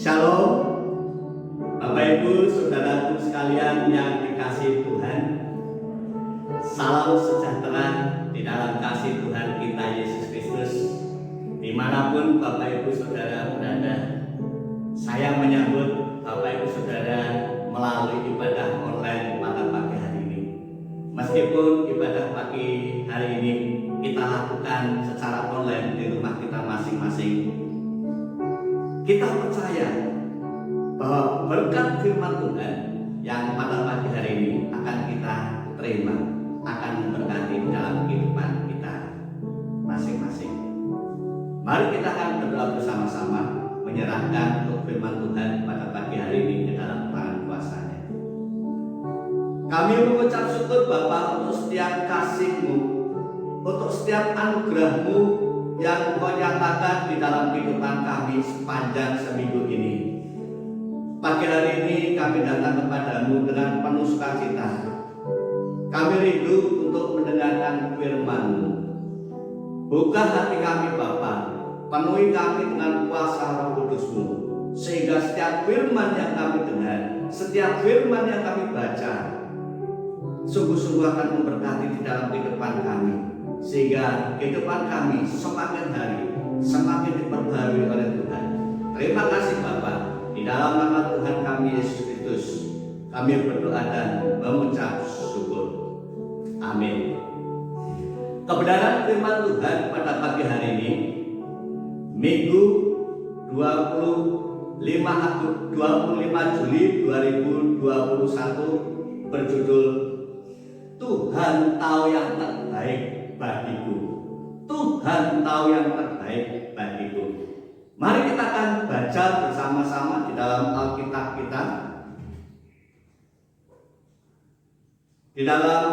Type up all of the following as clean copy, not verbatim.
Shalom, Bapak Ibu, saudaraku sekalian yang dikasihi Tuhan. Salam sejahtera di dalam kasih Tuhan kita Yesus Kristus. Dimanapun Bapak Ibu Saudara berada, saya menyambut Bapak Ibu Saudara melalui ibadah online pada pagi hari ini. Meskipun ibadah pagi hari ini kita lakukan secara online di rumah kita masing-masing, kita percaya bahwa berkat firman Tuhan yang pada pagi hari ini akan kita terima, akan memberkati dalam kehidupan kita masing-masing. Mari kita akan berdoa bersama-sama, menyerahkan untuk firman Tuhan pada pagi hari ini ke dalam tangan kuasa-Nya. Kami mengucap syukur Bapa untuk setiap kasih-Mu, untuk setiap anugerah-Mu yang Engkau nyatakan di dalam kehidupan kami sepanjang seminggu ini. Pagi hari ini kami datang kepadamu dengan penuh sukacita. Kami rindu untuk mendengarkan firman-Mu. Buka hati kami Bapa, penuhi kami dengan kuasa Roh Kudus-Mu, sehingga setiap firman yang kami dengar, setiap firman yang kami baca, sungguh-sungguh akan memberkati di dalam kehidupan kami, sehingga kehidupan kami semakin hari semakin diperbarui oleh Tuhan. Terima kasih Bapa. Di dalam nama Tuhan kami Yesus Kristus, kami berdoa dan mengucap syukur. Amin. Kebenaran firman Tuhan pada pagi hari ini, Minggu 25 Juli 2021, berjudul Tuhan tahu yang terbaik bagiku. Tuhan tahu yang terbaik bagiku. Mari kita akan baca bersama-sama di dalam Alkitab kita. Di dalam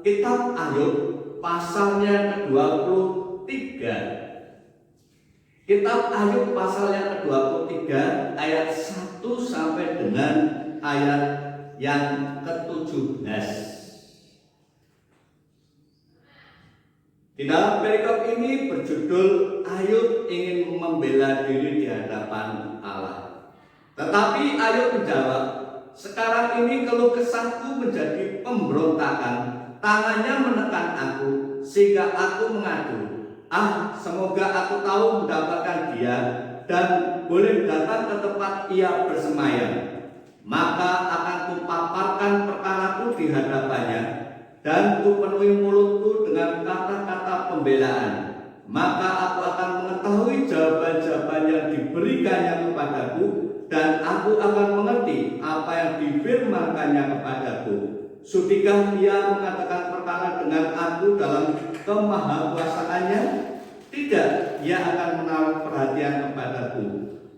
kitab Ayub pasalnya ke-23. Kitab Ayub pasalnya ke-23 ayat 1 sampai dengan ayat yang ke-17. Di dalam perikop ini berjudul Ayub ingin membela diri di hadapan Allah. Tetapi Ayub menjawab, sekarang ini keluh kesahku menjadi pemberontakan, tangannya menekan aku sehingga aku mengadu. Semoga aku tahu mendapatkan dia dan boleh datang ke tempat ia bersemayam. Maka akan kupaparkan perkaraku di hadapannya dan kupenuhi mulutku dengan kata-kata pembelaan. Maka aku akan mengetahui jawaban-jawaban yang diberikannya kepadaku, dan aku akan mengerti apa yang difirmankannya kepadaku. Sudikah dia mengatakan perkara dengan aku dalam kemahakuasaannya? Tidak, dia akan menaruh perhatian kepadaku.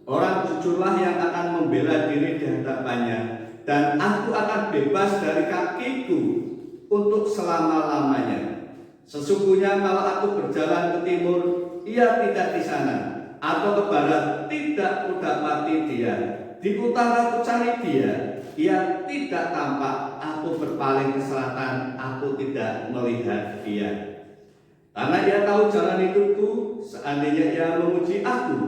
Orang jujurlah yang akan membela diri di hadapannya, dan aku akan bebas dari kakiku untuk selama-lamanya. Sesungguhnya kalau aku berjalan ke timur, ia tidak di sana, atau ke barat, tidak kudapati dia. Di utara aku cari dia, ia tidak tampak. Aku berpaling ke selatan, aku tidak melihat dia. Karena ia tahu jalan hidupku, seandainya ia memuji aku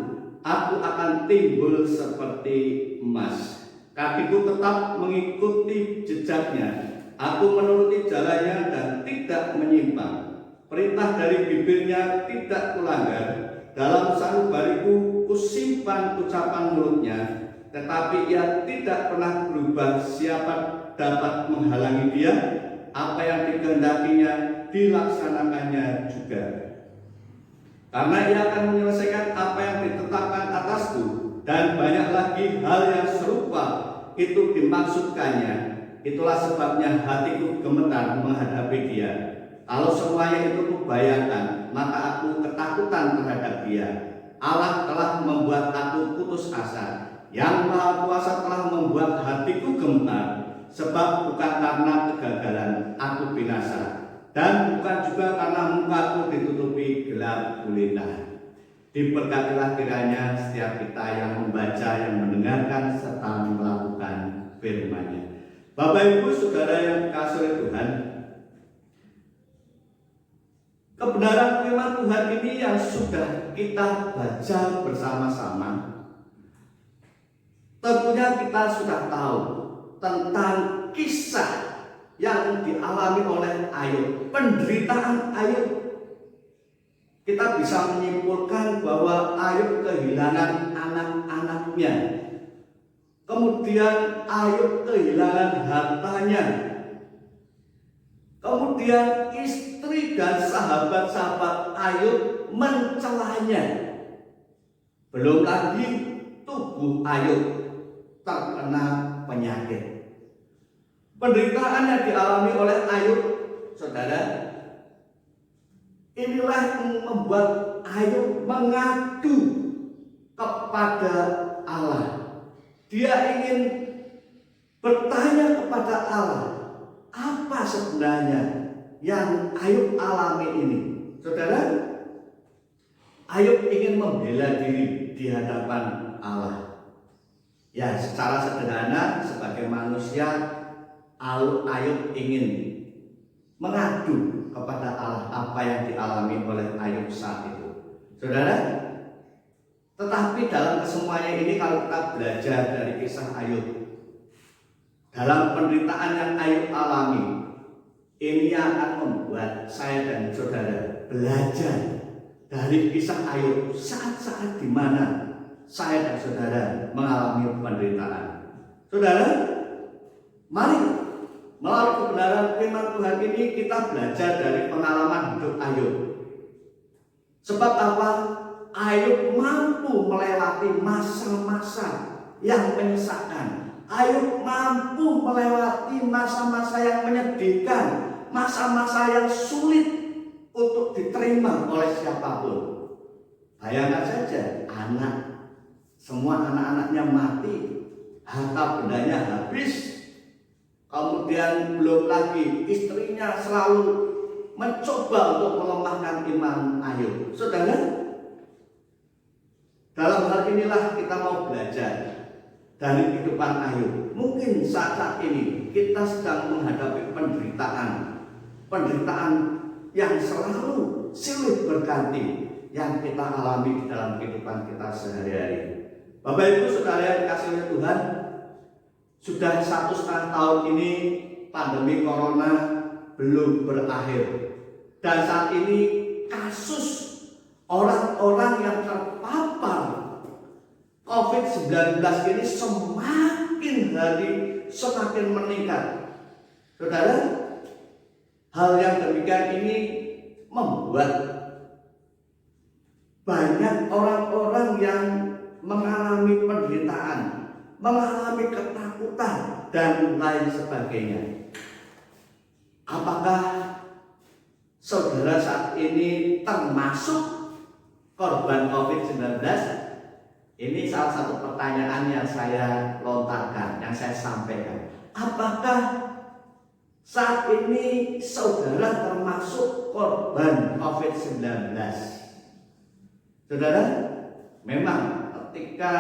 akan timbul seperti emas. Kakiku tetap mengikuti jejaknya. Aku menuruti jalannya dan tidak menyimpang. Perintah dari bibirnya tidak kulanggar. Dalam sanubariku kusimpan ucapan mulutnya. Tetapi ia tidak pernah berubah. Siapa dapat menghalangi dia? Apa yang dikehendakinya dilaksanakannya juga. Karena ia akan menyelesaikan apa yang ditetapkan atasku, dan banyak lagi hal yang serupa itu dimaksudkannya. Itulah sebabnya hatiku gemetar menghadapi dia. Kalau semuanya itu kubayangkan, maka aku ketakutan terhadap dia. Allah telah membuat aku putus asa. Yang Maha Kuasa telah membuat hatiku gemetar. Sebab bukan karena kegagalan aku binasa, dan bukan juga karena mukaku ditutupi gelap gulita. Diberkatilah kiranya setiap kita yang membaca, yang mendengarkan, serta melakukan firman-Nya. Bapak Ibu Saudara yang dikasihi oleh Tuhan, kebenaran firman Tuhan ini yang sudah kita baca bersama-sama Tentunya kita sudah tahu tentang kisah yang dialami oleh Ayub, penderitaan Ayub. Kita bisa menyimpulkan bahwa Ayub kehilangan anak-anaknya. Kemudian Ayub kehilangan hartanya. Kemudian istri dan sahabat-sahabat Ayub mencelanya. Belum lagi tubuh Ayub terkena penyakit. Penderitaan yang dialami oleh Ayub, saudara, inilah yang membuat Ayub mengadu kepada Allah. Dia ingin bertanya kepada Allah, apa sebenarnya yang Ayub alami ini? Saudara, Ayub ingin membela diri di hadapan Allah. Ya, secara sederhana sebagai manusia, Ayub ingin mengadu kepada Allah apa yang dialami oleh Ayub saat itu. Saudara, tetapi dalam kesemuanya ini kalau kita belajar dari kisah Ayub, dalam penderitaan yang Ayub alami, ini akan membuat saya dan saudara belajar dari kisah Ayub saat-saat di mana saya dan saudara mengalami penderitaan. Saudara, mari melalui kebenaran firman Tuhan ini kita belajar dari pengalaman hidup Ayub. Sebab apa? Ayub mampu melewati masa-masa yang menyesakkan. Ayub mampu melewati masa-masa yang menyedihkan, masa-masa yang sulit untuk diterima oleh siapapun. Bayangkan saja, semua anak-anaknya mati, harta bendanya habis. Kemudian belum lagi istrinya selalu mencoba untuk melemahkan iman Ayub. Saudara, dalam hal inilah kita mau belajar dari kehidupan Ayub. Mungkin saat ini kita sedang menghadapi penderitaan yang selalu silih berganti yang kita alami di dalam kehidupan kita sehari-hari. Bapak Ibu Saudara yang dikasihi oleh Tuhan, sudah 1,5 tahun ini pandemi corona belum berakhir, dan saat ini kasus orang-orang yang terpapar COVID-19 ini semakin hari semakin meningkat. Saudara, hal yang demikian ini membuat banyak orang-orang yang mengalami penderitaan, mengalami ketakutan, dan lain sebagainya. Apakah saudara saat ini termasuk korban COVID-19? Ini salah satu pertanyaan yang saya lontarkan, yang saya sampaikan. Apakah saat ini saudara termasuk korban COVID-19? Saudara, memang ketika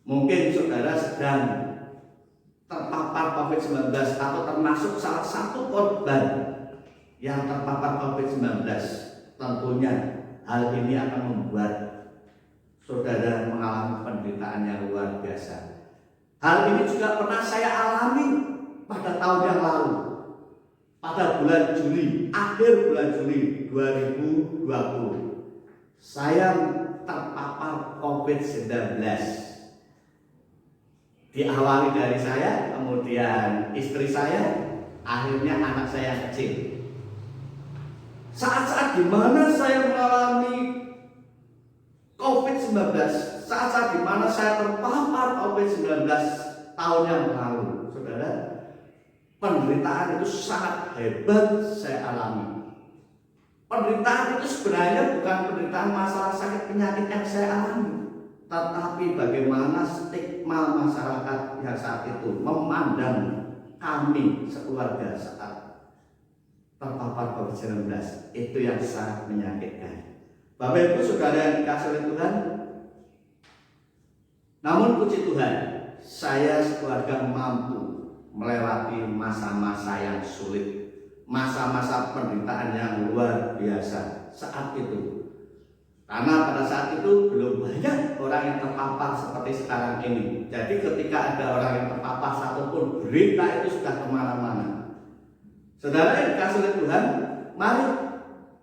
mungkin saudara sedang terpapar COVID-19 atau termasuk salah satu korban yang terpapar COVID-19, tentunya hal ini akan membuat saudara mengalami penderitaan yang luar biasa. Hal ini juga pernah saya alami pada tahun yang lalu, pada bulan Juli, akhir bulan Juli 2020. Saya terpapar COVID-19. Diawali dari saya, kemudian istri saya, akhirnya anak saya yang kecil. Saat-saat di mana saya mengalami COVID-19, saat-saat di mana saya terpapar COVID-19 tahun yang lalu, saudara, penderitaan itu sangat hebat saya alami. Penderitaan itu sebenarnya bukan penderitaan masalah sakit penyakit yang saya alami, tetapi bagaimana stigma masyarakat yang saat itu memandang kami sekeluarga saat terpapar COVID-19. Itu yang sangat menyakitkan. Bapak Ibu Saudara yang dikasihi oleh Tuhan, namun puji Tuhan, saya sekeluarga mampu melewati masa-masa yang sulit, masa-masa penderitaan yang luar biasa saat itu. Karena pada saat itu belum banyak orang yang terpapar seperti sekarang ini. Jadi ketika ada orang yang terpapar satupun, berita itu sudah kemana-mana. Saudara yang dikasihi oleh Tuhan, mari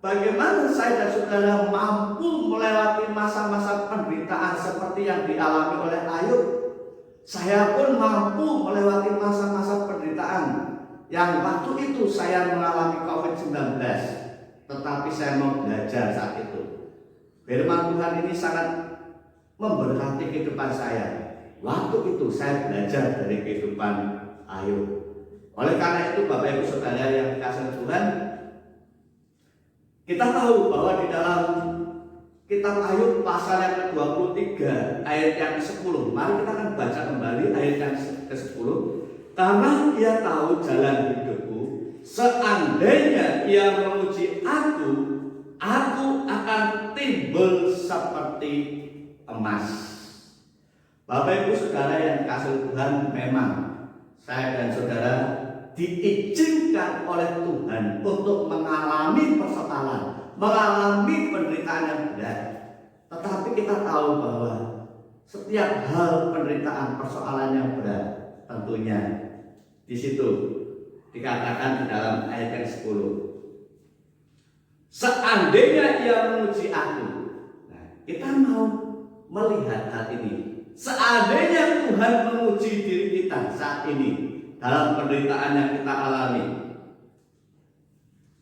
bagaimana saya dan saudara mampu melewati masa-masa penderitaan seperti yang dialami oleh Ayub. Saya pun mampu melewati masa-masa penderitaan yang waktu itu saya mengalami COVID-19. Tetapi saya mau belajar saat itu. Firman Tuhan ini sangat memberkati kehidupan saya. Waktu itu saya belajar dari kehidupan Ayub. Oleh karena itu Bapak Ibu Saudara yang dikasihi Tuhan, kita tahu bahwa di dalam kitab Ayub pasal yang ke-23 ayat yang ke-10. Mari kita akan baca kembali ayat yang ke-10. Karena ia tahu jalan hidupku, seandainya ia memuji aku akan timbul seperti emas. Bapak Ibu Saudara yang dikasihi Tuhan, memang saya dan saudara diizinkan oleh Tuhan untuk mengalami persoalan, mengalami penderitaan yang berat. Tetapi kita tahu bahwa setiap hal penderitaan, persoalan yang berat, tentunya di situ dikatakan di dalam ayat yang 10. Seandainya ia memuji aku. Nah, kita mau melihat hal ini. Seandainya Tuhan memuji diri kita saat ini dalam penderitaan yang kita alami.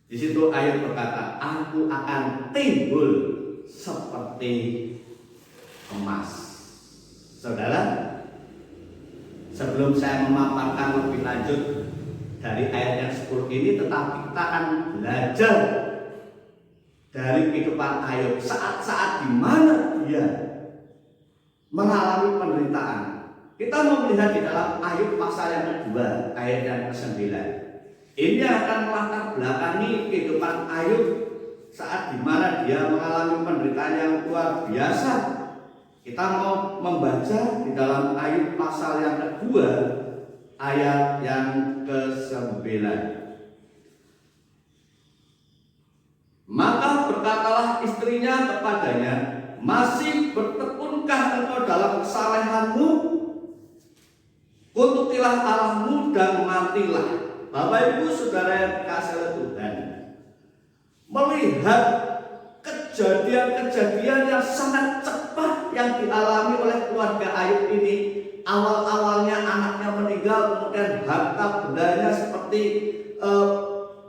Di situ ayat berkata, aku akan timbul seperti emas. Saudara, sebelum saya memaparkan lebih lanjut dari ayat yang 10 ini, tetapi kita akan belajar dari kehidupan Ayub saat-saat di mana dia mengalami penderitaan. Kita mau melihat di dalam Ayub pasal yang kedua ayat yang ke-9. Ini akan melatar belakangi kehidupan Ayub saat di mana dia mengalami penderitaan yang luar biasa. Kita mau membaca di dalam Ayub pasal yang kedua ayat yang ke-9. Maka berkatalah istrinya kepadanya, masih bertekunkah engkau dalam kesalehanmu? Kutukilah Allahmu dan matilah. Bapak Ibu Saudara yang dikasihi oleh Tuhan, melihat kejadian-kejadian yang sangat cepat yang dialami oleh keluarga Ayub ini. Awal-awalnya anaknya meninggal, kemudian harta bendanya seperti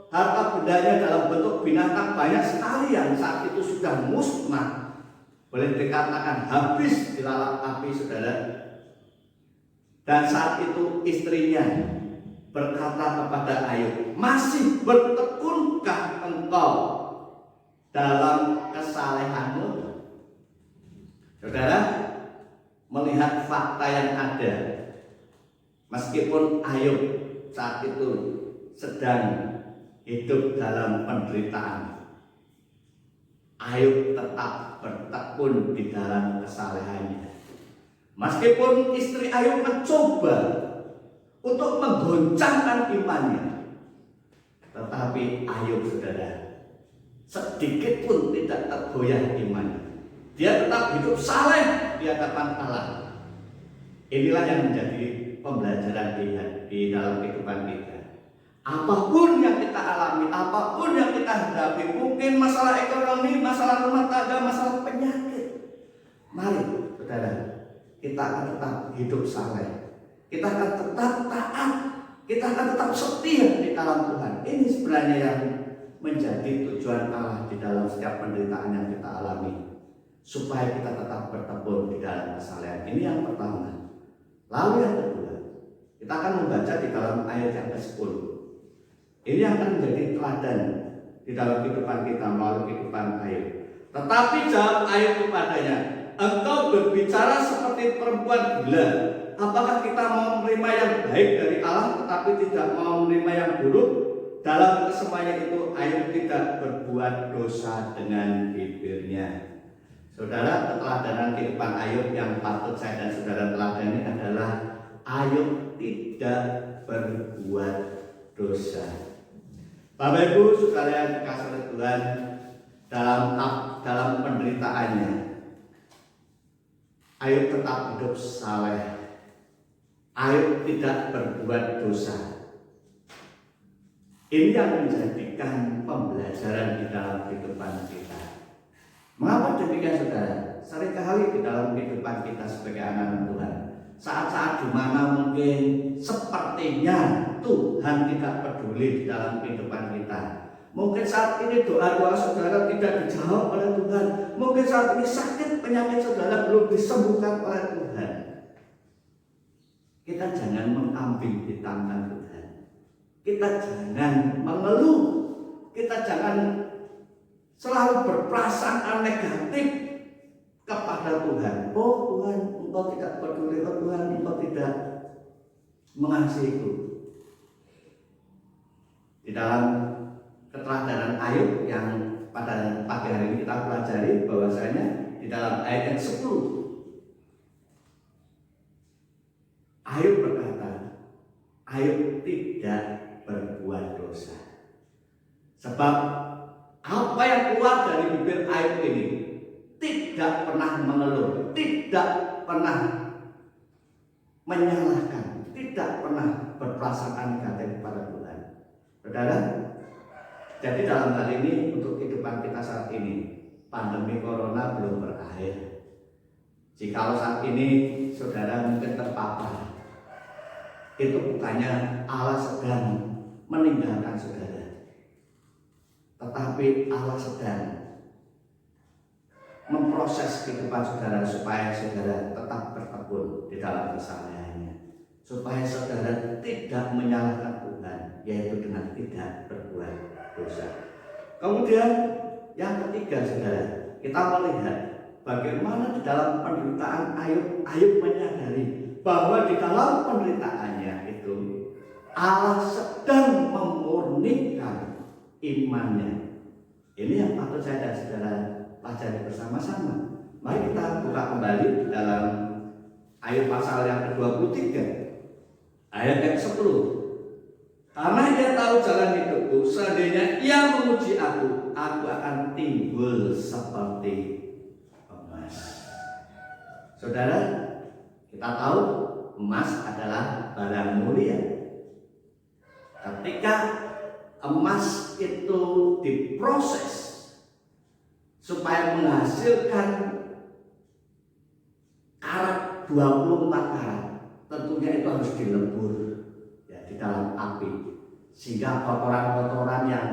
harta bendanya dalam bentuk binatang banyak sekali yang saat itu sudah musnah, boleh dikatakan habis dilalap api, saudara. Dan saat itu istrinya berkata kepada Ayub, masih bertekunkah engkau dalam kesalehanmu? Saudara, melihat fakta yang ada, meskipun Ayub saat itu sedang hidup dalam penderitaan, Ayub tetap bertekun di dalam kesalehannya. Meskipun istri Ayub mencoba untuk menggoncangkan imannya, tetapi Ayub, saudara, sedikit pun tidak tergoyah imannya. Dia tetap hidup saleh di hadapan Allah. Inilah yang menjadi pembelajaran di dalam kehidupan kita. Apapun yang kita alami, apapun yang kita hadapi, mungkin masalah ekonomi, masalah rumah tangga, masalah penyakit, mari saudara, kita akan tetap hidup saleh, kita akan tetap taat, kita akan tetap setia di dalam Tuhan. Ini sebenarnya yang menjadi tujuan Allah di dalam setiap penderitaan yang kita alami, supaya kita tetap bertekun di dalam kesalehan. Ini yang pertama. Lalu yang kedua, kita akan membaca di dalam ayat yang ke-10. Ini akan menjadi teladan di dalam kehidupan kita melalui kehidupan Ayub. Tetapi jawab Ayub kepadanya, engkau berbicara seperti perempuan gila. Apakah kita mau menerima yang baik dari Allah tetapi tidak mau menerima yang buruk? Dalam kesemuanya itu Ayub tidak berbuat dosa dengan bibirnya. Saudara, keteladanan kehidupan Ayub yang patut saya dan saudara teladani adalah Ayub tidak berbuat dosa. Bapak Ibu Saudara yang dikasihi Tuhan, dalam penderitaannya, Ayub tetap hidup saleh. Ayub tidak berbuat dosa. Ini yang menjadikan pembelajaran di dalam kehidupan kita. Mengapa demikian, saudara? Seringkali di dalam kehidupan kita sebagai anak Tuhan, saat-saat di mana mungkin sepertinya Tuhan tidak peduli di dalam kehidupan kita. Mungkin saat ini doa-doa saudara tidak dijawab oleh Tuhan. Mungkin saat ini sakit penyakit saudara belum disembuhkan oleh Tuhan. Kita jangan mengambing hitamkan Tuhan. Kita jangan mengeluh. Kita jangan selalu berprasangka negatif kepada Tuhan. Oh Tuhan, Engkau tidak peduli. Oh Tuhan, Engkau tidak mengasihiku. Di dalam keteladanan Ayub yang pada pagi hari ini kita pelajari, bahwasanya di dalam ayat yang 10, Ayub berkata, Ayub tidak berbuat dosa. Sebab apa yang keluar dari bibir Ayub ini tidak pernah mengeluh, tidak pernah menyalahkan, tidak pernah berprasangka negatif kepada Tuhan. Saudara, jadi dalam hal ini untuk kehidupan kita saat ini, pandemi corona belum berakhir. Jikalau saat ini saudara mungkin terpapar, itu bukannya Allah sedang meninggalkan saudara, tetapi Allah sedang memproses kehidupan saudara supaya saudara tetap bertekun di dalam kesalahannya, supaya saudara tidak menyalahkan Tuhan, yaitu dengan tidak berbuat dosa. Kemudian yang ketiga, saudara, kita melihat bagaimana di dalam penderitaan Ayub menyadari bahwa di dalam penderitaannya itu Allah sedang memurnikan imannya. Ini yang patut saya dan saudara pelajari bersama-sama. Mari kita buka kembali di dalam Ayub pasal yang ke-23 ayat yang 10. Karena ia tahu jalan hidupku, seandainya ia memuji aku akan timbul seperti emas. Saudara, kita tahu emas adalah barang mulia. Ketika emas itu diproses supaya menghasilkan karat 24 karat, tentunya itu harus dilebur ya, di dalam api, sehingga kotoran-kotoran yang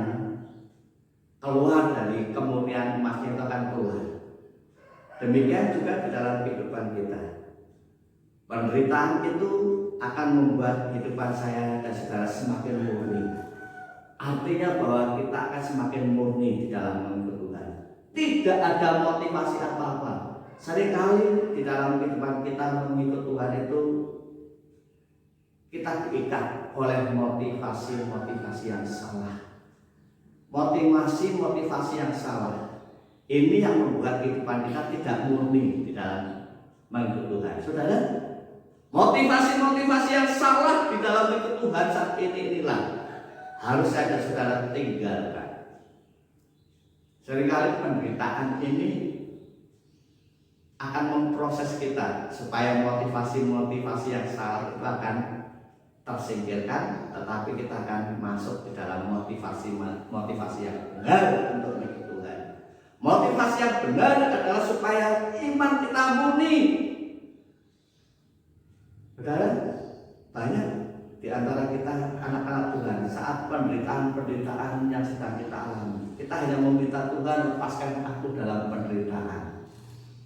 keluar dari kemurnian emasnya itu akan keluar. Demikian juga di dalam kehidupan kita. Penderitaan itu akan membuat kehidupan saya dan saudara semakin murni. Artinya bahwa kita akan semakin murni di dalam mengikut Tuhan. Tidak ada motivasi apa-apa. Seringkali di dalam kehidupan kita mengikut Tuhan itu kita diikat oleh motivasi-motivasi yang salah. Motivasi yang salah. Ini yang membuat kehidupan kita tidak murni di dalam mengikut Tuhan. Saudara, motivasi-motivasi yang salah di dalam mengikut Tuhan saat inilah harus saya dan saudara tinggalkan. Seringkali penderitaan ini akan memproses kita supaya motivasi-motivasi yang salah itu akan tersingkirkan, tetapi kita akan masuk di dalam motivasi yang benar untuk mengikut Tuhan. Motivasi yang benar adalah supaya iman kita murni. Saudara, banyak di antara kita anak-anak Tuhan saat penderitaan yang sedang kita alami, kita hanya meminta Tuhan, lepaskan aku dalam penderitaan.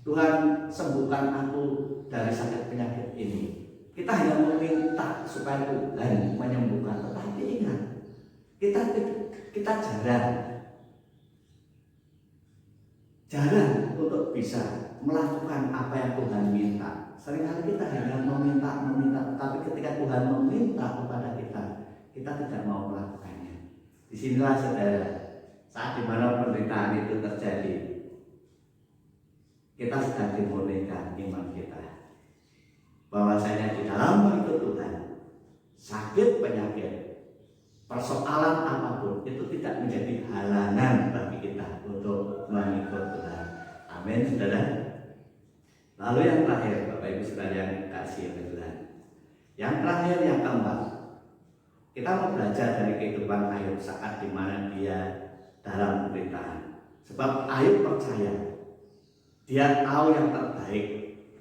Tuhan, sembuhkan aku dari sakit penyakit ini. Kita hanya meminta supaya Tuhan menyembuhkan, tetapi ingat, kita jarang untuk bisa melakukan apa yang Tuhan minta. Seringkali kita hanya meminta, tapi ketika Tuhan meminta kepada kita tidak mau melakukannya. Disinilah saudara, saat dimana penderitaan itu terjadi, kita sedang dimurnikan iman kita. Bahwasanya di dalam mengikut Tuhan, sakit penyakit persoalan apapun itu tidak menjadi halangan bagi kita untuk mengikut Tuhan. Amin, saudara. Lalu yang terakhir, Bapak Ibu saudara yang kasih oleh Tuhan, yang terakhir, yang keempat, kita mau belajar dari kehidupan Ayub saat dimana dia dalam pemerintahan. Sebab Ayub percaya dia tahu yang terbaik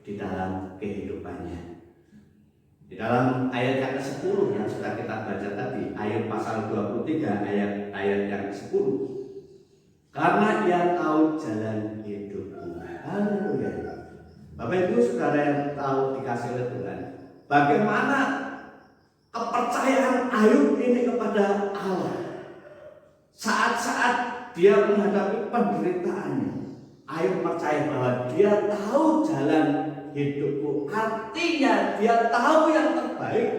di dalam kehidupannya. Di dalam ayat yang ke-10 yang sudah kita baca tadi, Ayub pasal 23 ayat yang ke-10. Karena dia tahu jalan hidupku. Haleluya. Bapak Ibu saudara yang tahu dikasih oleh Tuhan, bagaimana kepercayaan Ayub ini kepada Allah. Saat-saat dia menghadapi penderitaannya, Ayub percaya bahwa dia tahu jalan hidupku. Artinya dia tahu yang terbaik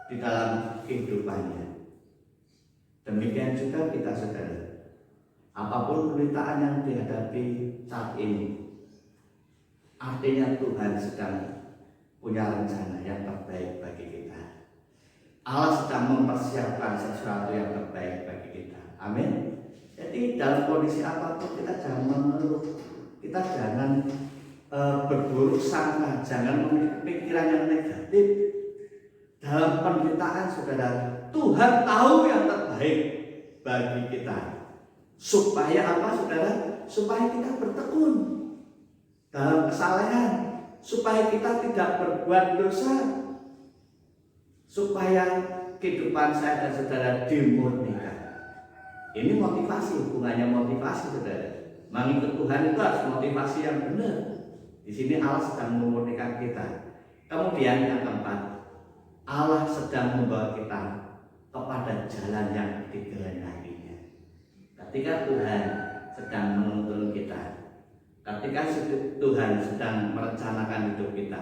di dalam kehidupannya. Demikian juga kita saudara, apapun penderitaan yang dihadapi saat ini, artinya Tuhan sedang punya rencana yang terbaik bagi kita. Allah sedang mempersiapkan sesuatu yang terbaik bagi kita. Amin. Jadi dalam kondisi apapun kita jangan mengeluh, kita jangan berburuk sangka, jangan memiliki pikiran yang negatif. Dalam penderitaan saudara, Tuhan tahu yang terbaik bagi kita. Supaya apa saudara? Supaya kita bertekun dalam kesalahan, supaya kita tidak berbuat dosa, supaya kehidupan saya dan saudara dimurnikan. Ini motivasi, hubungannya motivasi saudara. Mengikut Tuhan itu harus motivasi yang benar. Di sini Allah sedang memurnikan kita. Kemudian yang keempat, Allah sedang membawa kita kepada jalan yang dikehendakinya. Ketika Tuhan sedang menuntun kita, ketika Tuhan sedang merencanakan hidup kita,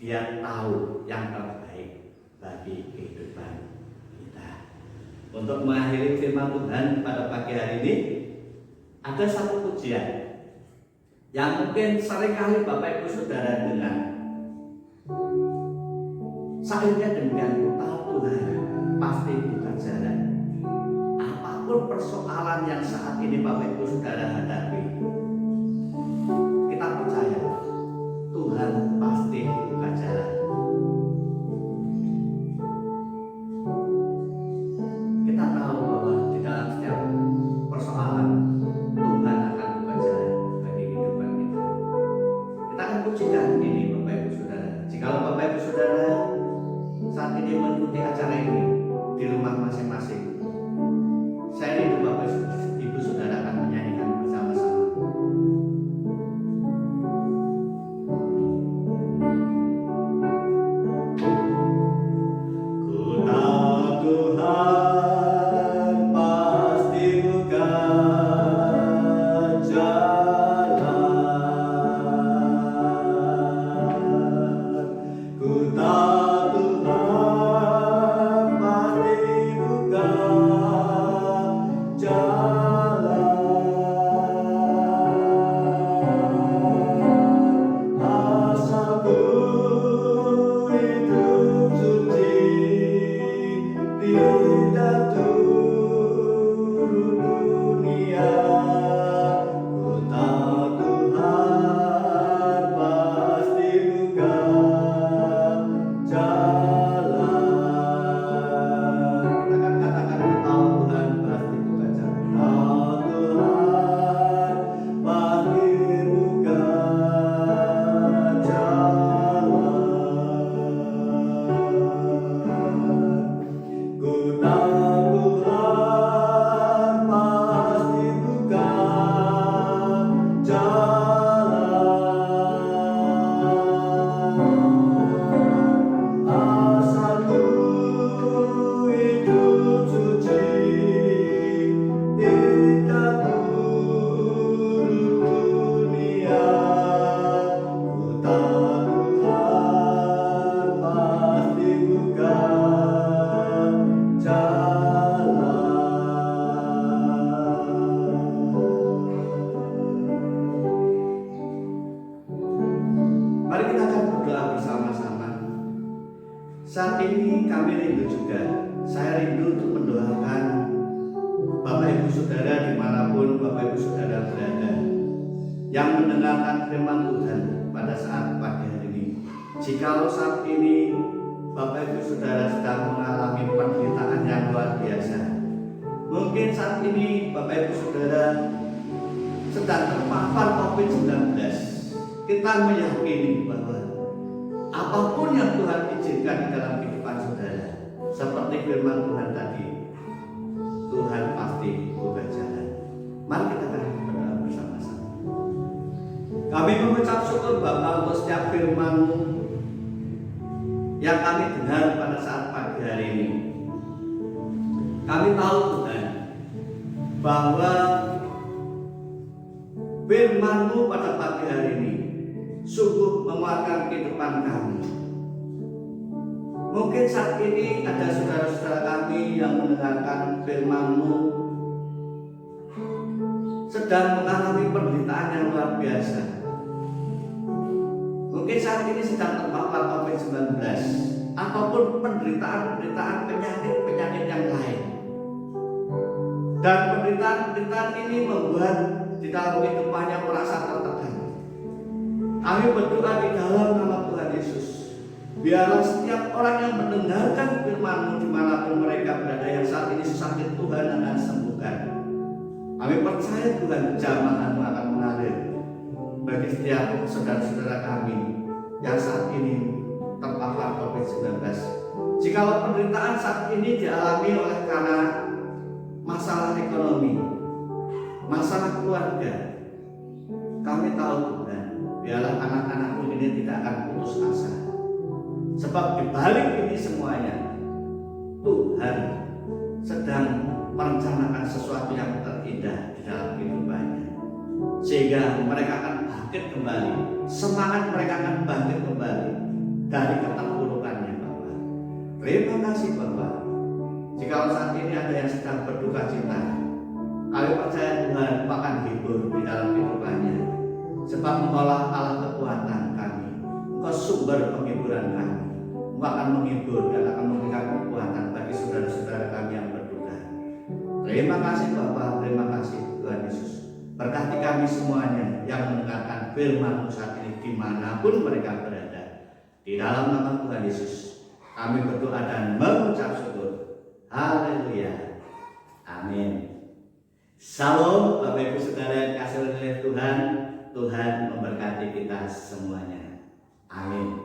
Dia tahu yang terbaik bagi kehidupan kita. Untuk mengakhiri firman Tuhan pada pagi hari ini, ada satu pujian yang mungkin seringkali Bapak Ibu saudara dengar. Syairnya demikian, ku tahu Tuhan pasti buka jalan. Apapun persoalan yang saat ini Bapak Ibu saudara hadapi, kita percaya Tuhan pasti buka jalan. Kita tahu bahwa di dalam setiap persoalan Tuhan akan buka jalan bagi kehidupan kita. Kita akan pujikan ini Bapak Ibu saudara. Jikalau Bapak Ibu saudara saat ini mengikuti acara ini di rumah masing-masing, saya rindu Bapak Ibu saudara akan menyanyikan bersama-sama. Ku tahu Tuhan pasti buka jalan. saat ini kami rindu juga. Saya rindu untuk mendoakan Bapak Ibu Saudara dimanapun Bapak Ibu Saudara berada, yang mendengarkan firman Tuhan pada saat pagi hari ini. Jikalau saat ini Bapak Ibu Saudara sedang mengalami penderitaan yang luar biasa, mungkin saat ini Bapak Ibu Saudara sedang terpapar COVID-19, kita meyakini bahwa apapun yang Tuhan izinkan di dalam kehidupan saudara, seperti firman Tuhan tadi, Tuhan pasti buka jalan. Mari kita berdoa bersama-sama. Kami mengucap syukur Bapa untuk setiap firman-Mu yang kami dengar pada saat pagi hari ini. Kami tahu Tuhan bahwa firman-Mu pada pagi hari ini sungguh menguatkan kehidupan kami. Mungkin saat ini ada saudara-saudara kami yang mendengarkan firman-Mu sedang mengalami penderitaan yang luar biasa. Mungkin saat ini sedang terpapar COVID-19 ataupun penderitaan-penderitaan penyakit-penyakit yang lain. Dan penderitaan-penderitaan ini membuat di dalam kehidupannya merasa tertekan. Kami berdoa di dalam nama Tuhan Yesus, biarlah setiap orang yang mendengarkan firman-Mu dimanapun mereka berada, yang saat ini sakit, Tuhan akan sembuhkan. Kami percaya Tuhan, jamaah-Mu akan mengalir bagi setiap saudara-saudara kami yang saat ini terpapar COVID-19. Jikalau penderitaan saat ini dialami oleh karena masalah ekonomi, masalah keluarga, kami tahu Tuhan, biarlah anak-anak-Mu ini tidak akan putus asa. Sebab di balik ini semuanya, Tuhan sedang merencanakan sesuatu yang terindah di dalam kehidupannya. Sehingga mereka akan bangkit kembali, semangat mereka akan bangkit kembali dari keterpurukannya Bapak. Terima kasih Bapak. Jika saat ini ada yang sedang berduka cita, kami percaya Tuhan akan hibur di dalam kehidupannya. Sebab Engkaulah Allah kekuatan kami, Engkau sumber penghiburan kami. Engkau akan menghibur dan akan memberikan kekuatan bagi saudara-saudara kami yang berduka. Terima kasih Bapak, terima kasih Tuhan Yesus. Berkati kami semuanya yang mendengarkan firman-Mu saat ini dimanapun mereka berada. Di dalam nama Tuhan Yesus kami berdoa dan mengucap syukur. Haleluya. Amin. Salam Bapak Ibu Saudara yang kasih oleh Tuhan. Tuhan memberkati kita semuanya. Amin.